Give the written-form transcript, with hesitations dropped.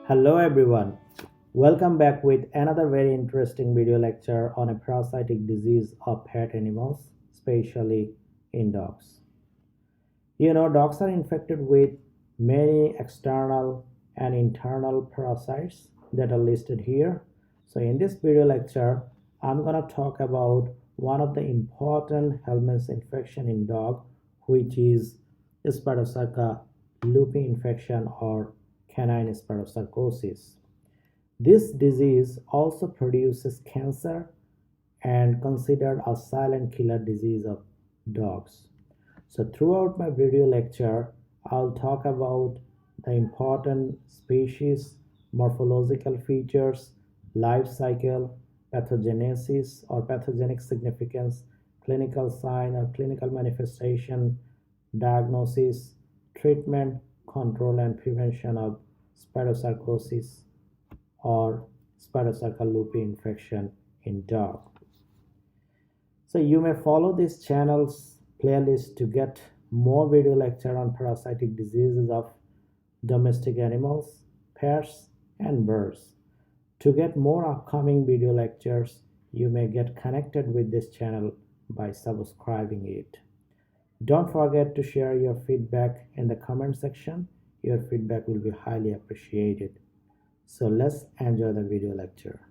Hello everyone. Welcome back with another very interesting video lecture on a parasitic disease of pet animals, especially in dogs. Dogs are infected with many external and internal parasites that are listed here. So in this video lecture, I'm going to talk about one of the important helminth infection in dog, which is Spirocerca lupi infection or Canine Spirocercosis. This disease also produces cancer and considered a silent killer disease of dogs. So throughout my video lecture, I'll talk about the important species, morphological features, life cycle, pathogenesis or pathogenic significance, clinical sign or clinical manifestation, diagnosis, treatment, control and prevention of spirocercosis or Spirocerca lupi infection in dog. So you may follow this channel's playlist to get more video lecture on parasitic diseases of domestic animals, pets, and birds. To get more upcoming video lectures, you may get connected with this channel by subscribing it. Don't forget to share your feedback in the comment section. Your feedback will be highly appreciated. So let's enjoy the video lecture.